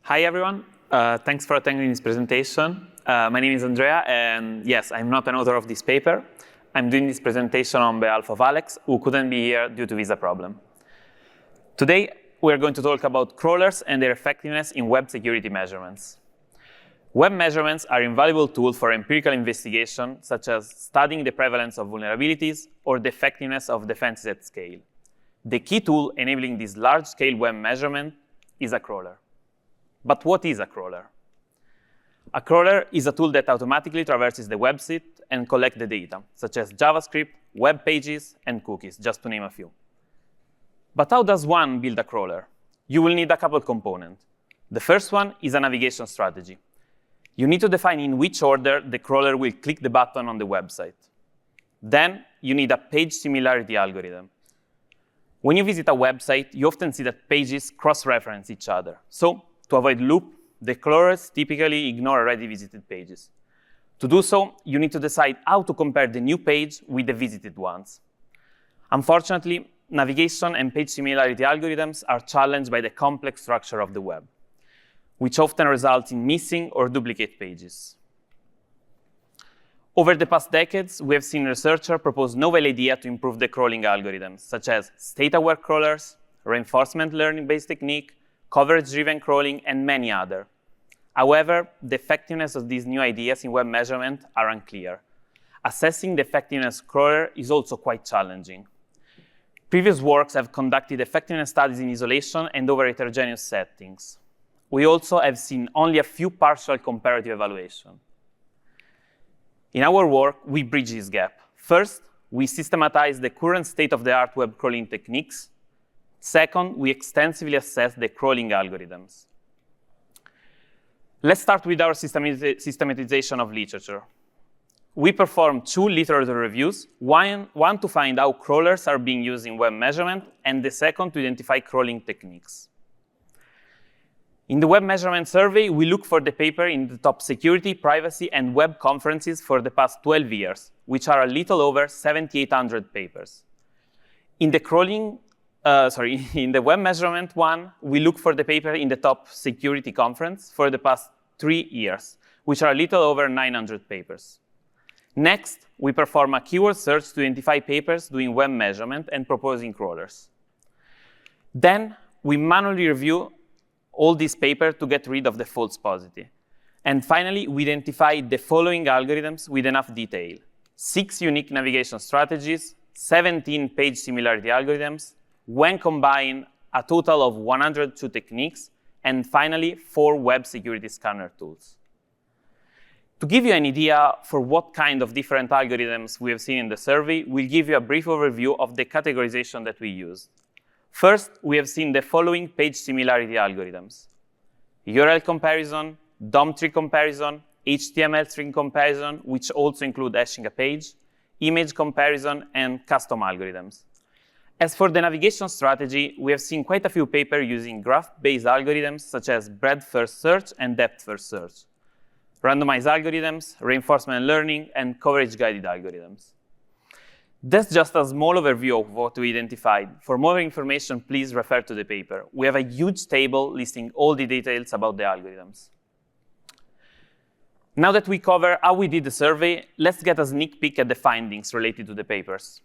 Hi, everyone. Thanks for attending this presentation. My name is Andrea, and yes, I'm not an author of this paper. I'm doing this presentation on behalf of Alex, who couldn't be here due to visa problem. Today, we're going to talk about crawlers and their effectiveness in web security measurements. Web measurements are invaluable tools for empirical investigation, such as studying the prevalence of vulnerabilities or the effectiveness of defenses at scale. The key tool enabling this large-scale web measurement is a crawler. But what is a crawler? A crawler is a tool that automatically traverses the website and collects the data, such as JavaScript, web pages, and cookies, just to name a few. But how does one build a crawler? You will need a couple components. The first one is a navigation strategy. You need to define in which order the crawler will click the button on the website. Then you need a page similarity algorithm. When you visit a website, you often see that pages cross-reference each other. So to avoid loop, the crawlers typically ignore already visited pages. To do so, you need to decide how to compare the new page with the visited ones. Unfortunately, navigation and page similarity algorithms are challenged by the complex structure of the web, which often results in missing or duplicate pages. Over the past decades, we have seen researchers propose novel ideas to improve the crawling algorithms, such as state-aware crawlers, reinforcement learning-based technique, coverage-driven crawling, and many others. However, the effectiveness of these new ideas in web measurement are unclear. Assessing the effectiveness of crawler is also quite challenging. Previous works have conducted effectiveness studies in isolation and over heterogeneous settings. We also have seen only a few partial comparative evaluations. In our work, we bridge this gap. First, we systematize the current state-of-the-art web crawling techniques. Second, we extensively assess the crawling algorithms. Let's start with our systematization of literature. We performed 2 literature reviews, one to find how crawlers are being used in web measurement, and the second to identify crawling techniques. In the web measurement survey, we look for the paper in the top security, privacy, and web conferences for the past 12 years, which are a little over 7,800 papers. In the web measurement one, we look for the paper in the top security conference for the past 3 years, which are a little over 900 papers. Next, we perform a keyword search to identify papers doing web measurement and proposing crawlers. Then, we manually review all these papers to get rid of the false positive. And finally, we identify the following algorithms with enough detail: 6 unique navigation strategies, 17 page similarity algorithms, when combined, a total of 102 techniques, and finally, 4 web security scanner tools. To give you an idea for what kind of different algorithms we have seen in the survey, we'll give you a brief overview of the categorization that we used. First, we have seen the following page similarity algorithms: URL comparison, DOM tree comparison, HTML string comparison, which also include hashing a page, image comparison, and custom algorithms. As for the navigation strategy, we have seen quite a few papers using graph-based algorithms such as breadth-first search and depth-first search, randomized algorithms, reinforcement learning, and coverage-guided algorithms. That's just a small overview of what we identified. For more information, please refer to the paper. We have a huge table listing all the details about the algorithms. Now that we cover how we did the survey, let's get a sneak peek at the findings related to the papers.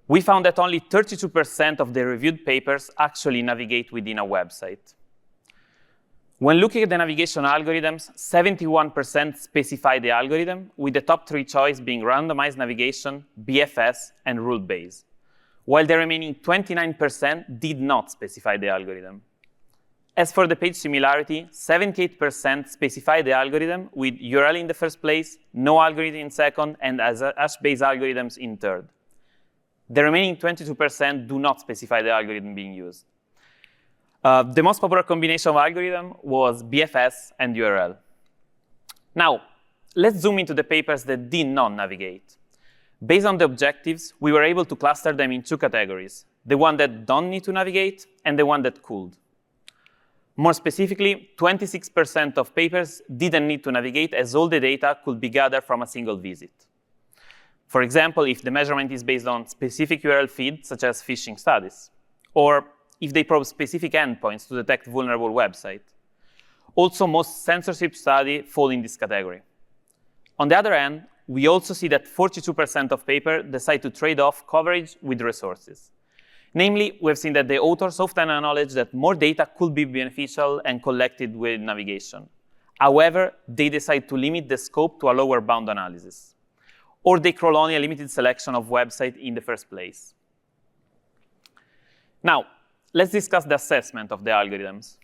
We found that only 32% of the reviewed papers actually navigate within a website. When looking at the navigation algorithms, 71% specify the algorithm, with the top 3 choices being randomized navigation, BFS, and rule-based, while the remaining 29% did not specify the algorithm. As for the page similarity, 78% specify the algorithm, with URL in the first place, no algorithm in second, and hash-based algorithms in third. The remaining 22% do not specify the algorithm being used. The most popular combination of algorithm was BFS and URL. Now, let's zoom into the papers that did not navigate. Based on the objectives, we were able to cluster them in 2 categories: the one that don't need to navigate and the one that could. More specifically, 26% of papers didn't need to navigate, as all the data could be gathered from a single visit. For example, if the measurement is based on specific URL feeds, such as phishing studies, or if they probe specific endpoints to detect vulnerable websites. Also, most censorship studies fall in this category. On the other hand, we also see that 42% of papers decide to trade off coverage with resources. Namely, we've seen that the authors often acknowledge that more data could be beneficial and collected with navigation. However, they decide to limit the scope to a lower bound analysis. Or they crawl only a limited selection of websites in the first place. Now, let's discuss the assessment of the algorithms.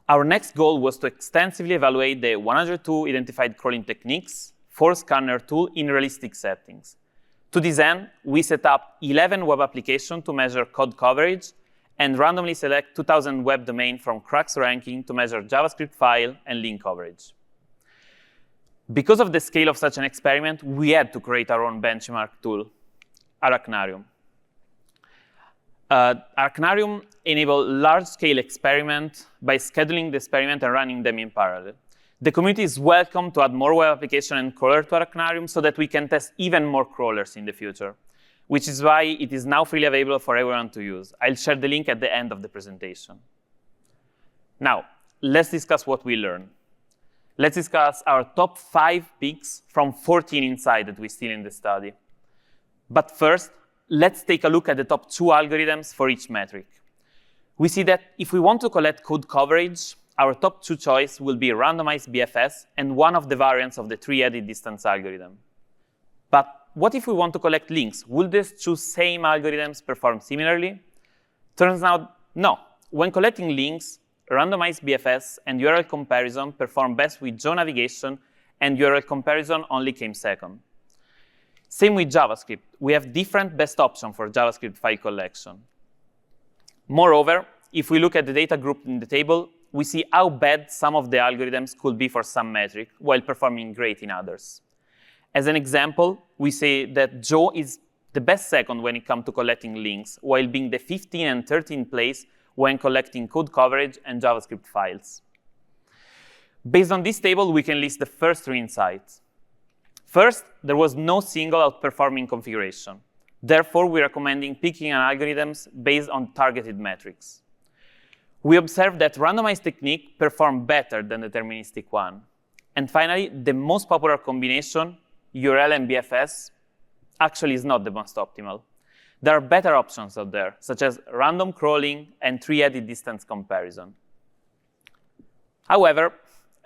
Our next goal was to extensively evaluate the 102 identified crawling techniques for scanner tool in realistic settings. To this end, we set up 11 web applications to measure code coverage and randomly select 2,000 web domains from Crux ranking to measure JavaScript file and link coverage. Because of the scale of such an experiment, we had to create our own benchmark tool, Arachnarium. Arachnarium enables large-scale experiments by scheduling the experiment and running them in parallel. The community is welcome to add more web application and crawler to Arachnarium so that we can test even more crawlers in the future, which is why it is now freely available for everyone to use. I'll share the link at the end of the presentation. Now, let's discuss what we learned. Let's discuss our top 5 picks from 14 insights that we see in the study. But first, let's take a look at the top 2 algorithms for each metric. We see that if we want to collect code coverage, our top 2 choices will be randomized BFS and one of the variants of the 3-edit distance algorithm. But what if we want to collect links? Will these 2 same algorithms perform similarly? Turns out, no. When collecting links, randomized BFS and URL comparison perform best with geonavigation, and URL comparison only came second. Same with JavaScript. We have different best options for JavaScript file collection. Moreover, if we look at the data grouped in the table, we see how bad some of the algorithms could be for some metric, while performing great in others. As an example, we say that Jo is the best second when it comes to collecting links, while being the 15th and 13th place when collecting code coverage and JavaScript files. Based on this table, we can list the first 3 insights. First, there was no single outperforming configuration. Therefore, we're recommending picking an algorithms based on targeted metrics. We observed that randomized technique performed better than deterministic one. And finally, the most popular combination, URL and BFS, actually is not the most optimal. There are better options out there, such as random crawling and 3-edit distance comparison. However,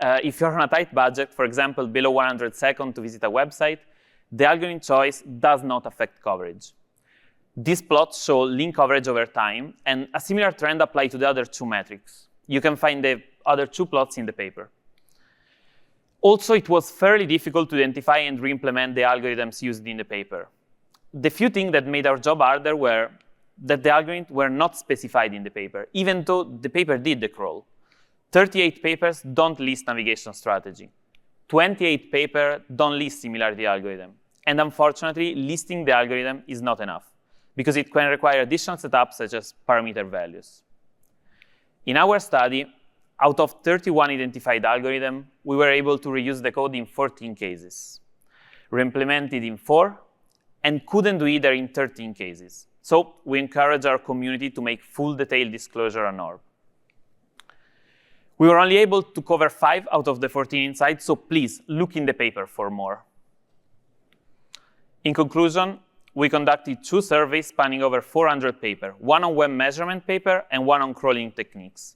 if you're on a tight budget, for example, below 100 seconds to visit a website, the algorithm choice does not affect coverage. These plots show link coverage over time, and a similar trend applies to the other 2 metrics. You can find the other 2 plots in the paper. Also, it was fairly difficult to identify and re-implement the algorithms used in the paper. The few things that made our job harder were that the algorithms were not specified in the paper, even though the paper did the crawl. 38 papers don't list navigation strategy. 28 papers don't list similarity algorithm. And unfortunately, listing the algorithm is not enough, because it can require additional setups such as parameter values. In our study, out of 31 identified algorithms, we were able to reuse the code in 14 cases, re-implement it in 4, and couldn't do either in 13 cases. So we encourage our community to make full detailed disclosure on ORB. We were only able to cover 5 out of the 14 insights, so please look in the paper for more. In conclusion, we conducted 2 surveys spanning over 400 papers, one on web measurement paper and one on crawling techniques.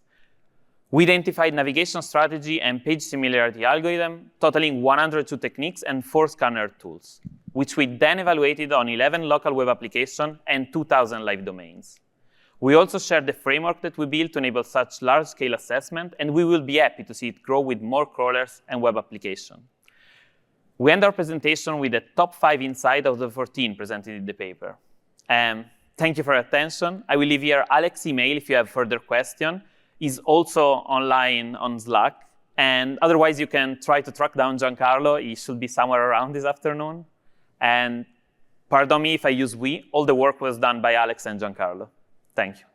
We identified navigation strategy and page similarity algorithm, totaling 102 techniques and 4 scanner tools, which we then evaluated on 11 local web applications and 2,000 live domains. We also shared the framework that we built to enable such large-scale assessment, and we will be happy to see it grow with more crawlers and web applications. We end our presentation with the top 5 insights of the 14 presented in the paper. Thank you for your attention. I will leave here Alexei's email if you have further questions. He's also online on Slack. And otherwise, you can try to track down Giancarlo. He should be somewhere around this afternoon. And pardon me if I use we. All the work was done by Alex and Giancarlo. Thank you.